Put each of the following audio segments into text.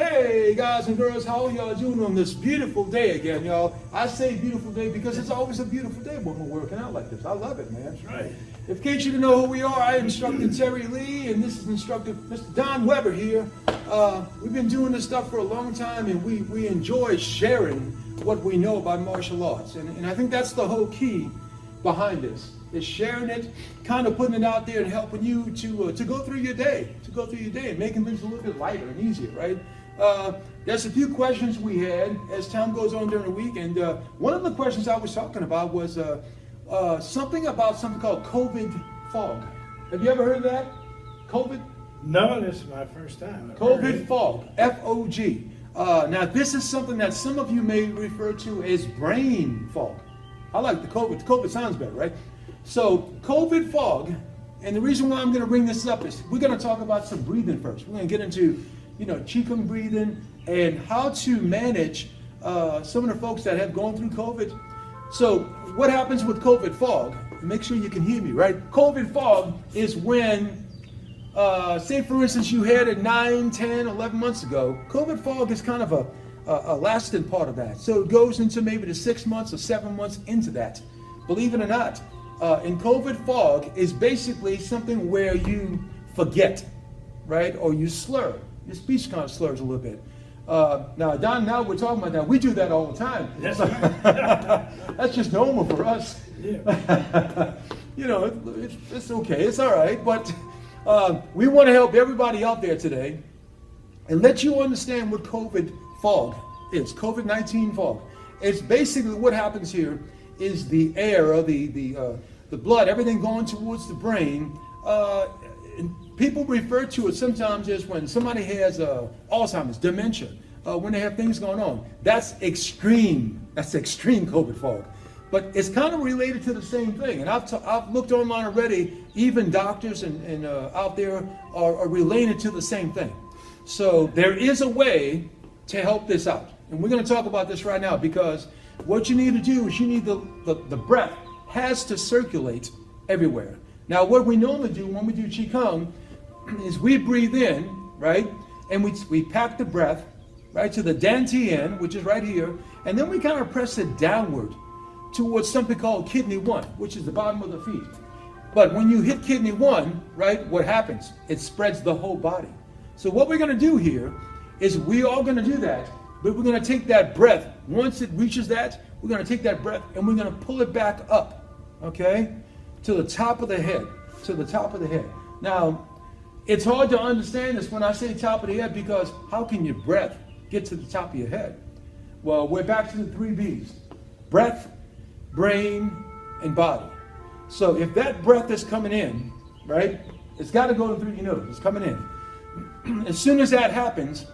Hey guys and girls, how are y'all doing on this beautiful day again, y'all? I say beautiful day because it's always a beautiful day when we're working out like this. I love it, man. That's right. In case you don't know who we are, I am Instructor Terry Lee, and this is Instructor Mr. Don Weber here. We've been doing this stuff for a long time, and we enjoy sharing what we know about martial arts. And I think that's the whole key behind this, is sharing it, kind of putting it out there and helping you to go through your day, and making things a little bit lighter and easier, right? There's a few questions we had as time goes on during the week, and one of the questions I was talking about was something called COVID fog. Have you ever heard of that? COVID? No, this is my first time. COVID fog, F-O-G. Now this is something that some of you may refer to as brain fog. I like the COVID. COVID sounds better, right? So COVID fog, and the reason why I'm going to bring this up is we're going to talk about some breathing first. We're going to get into Qigong breathing and how to manage some of the folks that have gone through COVID. So what happens with COVID fog? Make sure you can hear me, right? COVID fog is when, say for instance, you had it 9, 10, 11 months ago. COVID fog is kind of a lasting part of that. So it goes into maybe the 6 months or 7 months into that. Believe it or not, and COVID fog is basically something where you forget, right? Or you slur. Your speech kind of slurs a little bit. Now, Don, now we're talking about that. We do that all the time. That's right. That's just normal for us. Yeah. It's okay. It's all right. But we want to help everybody out there today and let you understand what COVID fog is. COVID-19 fog. It's basically what happens here is the air or the blood, everything going towards the brain. People refer to it sometimes as when somebody has Alzheimer's, dementia, when they have things going on. That's extreme. That's extreme COVID fog. But it's kind of related to the same thing. And I've looked online already. Even doctors and out there are related to the same thing. So there is a way to help this out. And we're going to talk about this right now, because what you need to do is you need the breath has to circulate everywhere. Now, what we normally do when we do Qigong is we breathe in, right? And we pack the breath, right, to the dantian, which is right here. And then we kind of press it downward towards something called kidney 1, which is the bottom of the feet. But when you hit kidney 1, right, what happens? It spreads the whole body. So what we're going to do here is we are going to do that, but we're going to take that breath. Once it reaches that, we're going to take that breath and we're going to pull it back up, okay, to the top of the head, Now, it's hard to understand this when I say top of the head, because how can your breath get to the top of your head? Well, we're back to the 3 B's. Breath, brain, and body. So if that breath is coming in, right, it's got to go through your nose. It's coming in. As soon as that happens,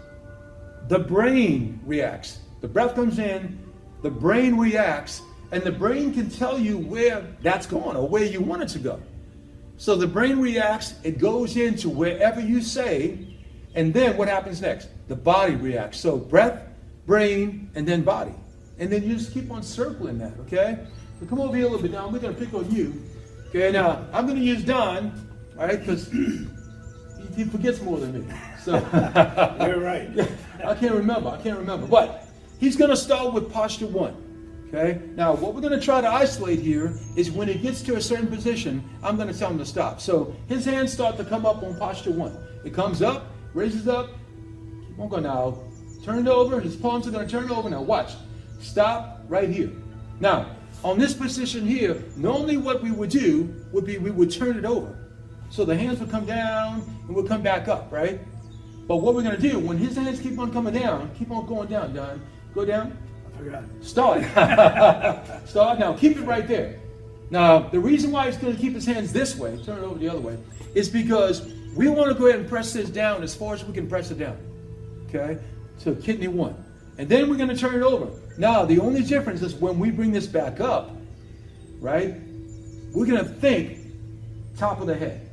the brain reacts. The breath comes in, the brain reacts, and the brain can tell you where that's going or where you want it to go. So the brain reacts, it goes into wherever you say, and then what happens next? The body reacts. So breath, brain, and then body. And then you just keep on circling that, okay? So come over here a little bit, Don. We're going to pick on you. Okay, now I'm going to use Don, all right, because he forgets more than me. So You're right. I can't remember. But he's going to start with posture 1. Okay. Now, what we're going to try to isolate here is when it gets to a certain position, I'm going to tell him to stop. So his hands start to come up on posture 1. It comes up, raises up. Keep on going now. Turn it over. His palms are going to turn over. Now watch. Stop right here. Now, on this position here, normally what we would do would be we would turn it over. So the hands would come down and would come back up, right? But what we're going to do, when his hands keep on coming down, keep on going down, Don. Go down. I forgot. Start. Start now. Keep it right there. Now, the reason why he's going to keep his hands this way, turn it over the other way, is because we want to go ahead and press this down as far as we can press it down. Okay? So kidney 1. And then we're going to turn it over. Now, the only difference is when we bring this back up, right? We're going to think top of the head.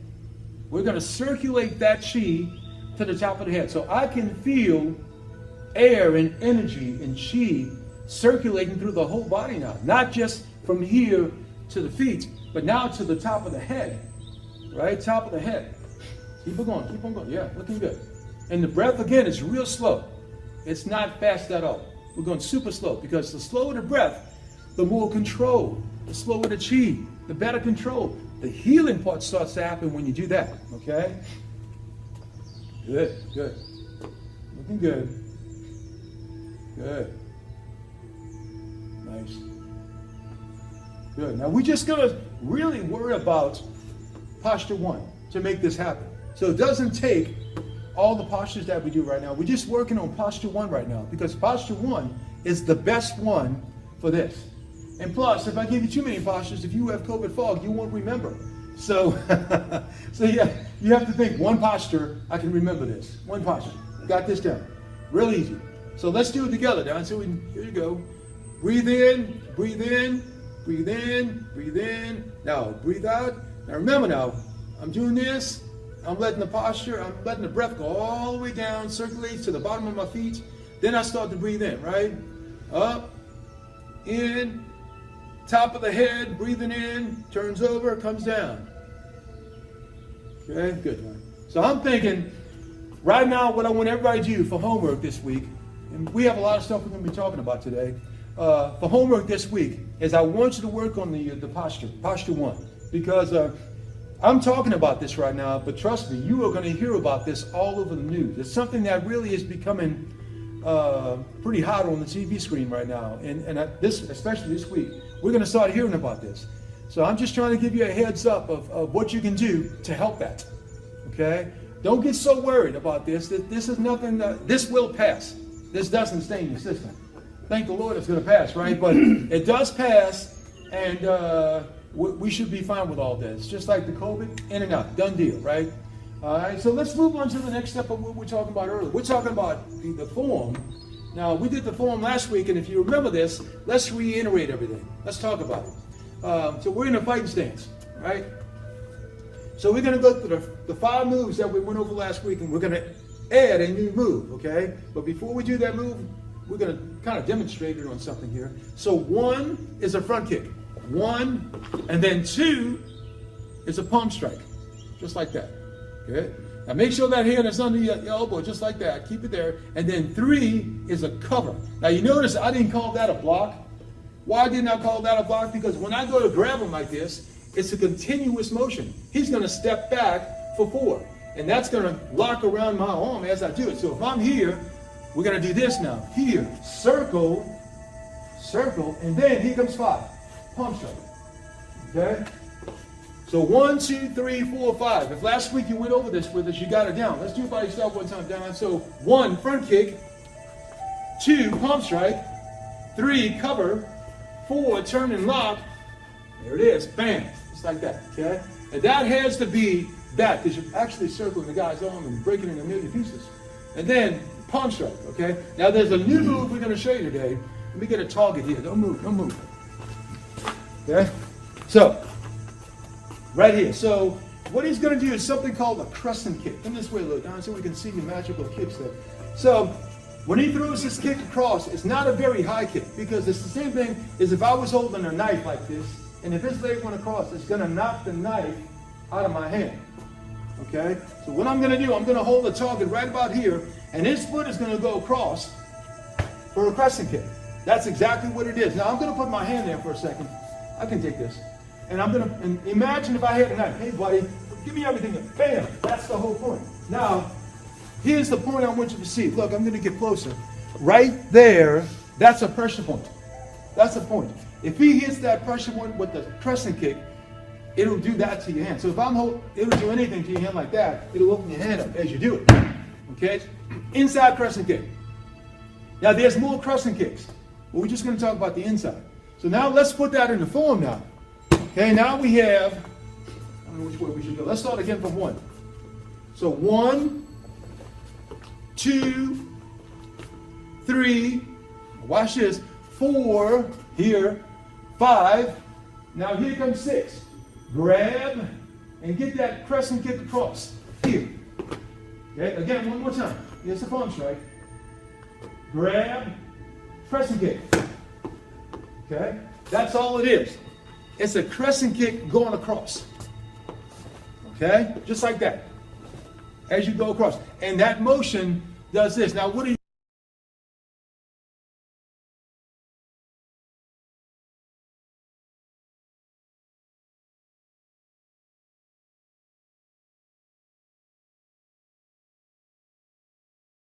We're going to circulate that chi to the top of the head. So I can feel air and energy and chi circulating through the whole body now. Not just from here to the feet, but now to the top of the head. Right? Top of the head. Keep on going. Yeah, looking good. And the breath again is real slow. It's not fast at all. We're going super slow because the slower the breath, the more control. The slower the chi, the better control. The healing part starts to happen when you do that, okay? Good, good. Looking good. Good. Nice. Good. Now we're just gonna really worry about posture 1 to make this happen. So it doesn't take all the postures that we do right now. We're just working on posture 1 right now because posture 1 is the best one for this. And plus, if I give you too many postures, if you have COVID fog, you won't remember. So, yeah, you have to think one posture, I can remember this. One posture. Got this down. Real easy. So let's do it together, Don. So here you go. Breathe in, breathe in, breathe in, breathe in. Now, breathe out. Now remember now, I'm doing this. I'm letting the posture, I'm letting the breath go all the way down, circulates to the bottom of my feet. Then I start to breathe in, right? Up, in, top of the head, breathing in, turns over, comes down. Okay, good. So I'm thinking, right now, what I want everybody to do for homework this week, and we have a lot of stuff we're going to be talking about today, for homework this week, is I want you to work on the posture 1, because I'm talking about this right now, but trust me, you are going to hear about this all over the news. It's something that really is becoming pretty hot on the TV screen right now, and especially this week, we're going to start hearing about this. So I'm just trying to give you a heads up of what you can do to help that. Okay? Don't get so worried about this. This is nothing. This will pass. This doesn't stay in your system. Thank the Lord it's going to pass, right? But it does pass, and we should be fine with all this. Just like the COVID, in and out, done deal, right? All right, so let's move on to the next step of what we're talking about earlier. We're talking about the form. Now, we did the form last week, and if you remember this, let's reiterate everything. Let's talk about it. So we're in a fighting stance, right? So we're going to go through the 5 moves that we went over last week, and we're going to add a new move, okay? But before we do that move, we're going to kind of demonstrate it on something here. So 1 is a front kick. 1, and then 2 is a palm strike, just like that. Okay? Now make sure that hand is under your elbow, just like that. Keep it there. And then 3 is a cover. Now you notice I didn't call that a block. Why didn't I call that a block? Because when I go to grab him like this, it's a continuous motion. He's going to step back for 4. And that's going to lock around my arm as I do it. So if I'm here, we're going to do this now. Here, circle, circle, and then here comes 5. Palm strike. Okay? So 1, 2, 3, 4, 5. If last week you went over this with us, you got it down. Let's do it by yourself one time, Don. So 1, front kick. 2, palm strike. 3, cover. 4, turn and lock. There it is. Bam. Just like that. Okay? And that has to be that, because you're actually circling the guy's arm and breaking it in a million pieces. And then palm strike. Okay? Now there's a new move we're going to show you today. Let me get a target here. Don't move. Don't move. Okay? So, right here. So, what he's going to do is something called a crescent kick. Come this way, look down so we can see your magical kicks there. So, when he throws his kick across, it's not a very high kick, because it's the same thing as if I was holding a knife like this, and if his leg went across, it's going to knock the knife out of my hand. Okay? So what I'm going to do, I'm going to hold the target right about here, and his foot is going to go across for a crescent kick. That's exactly what it is. Now, I'm going to put my hand there for a second. I can take this. And I'm going to imagine if I had a knife. Hey, buddy, give me everything. Bam! That's the whole point. Now, here's the point I want you to see. Look, I'm going to get closer. Right there, that's a pressure point. That's the point. If he hits that pressure point with the crescent kick, it'll do that to your hand. So if it'll do anything to your hand like that, it'll open your hand up as you do it. Okay? Inside crescent kick. Now, there's more crescent kicks. But we're just going to talk about the inside. So now let's put that in the form now. Okay, now we have, I don't know which way we should go. Let's start again from 1. So 1, 2, 3, watch this, 4, here, 5, now here comes 6. Grab and get that crescent kick across, here. Okay, again, one more time. Here's the palm strike. Grab, crescent kick. Okay, that's all it is. It's a crescent kick going across. Okay, just like that. As you go across. And that motion does this. Now, what do you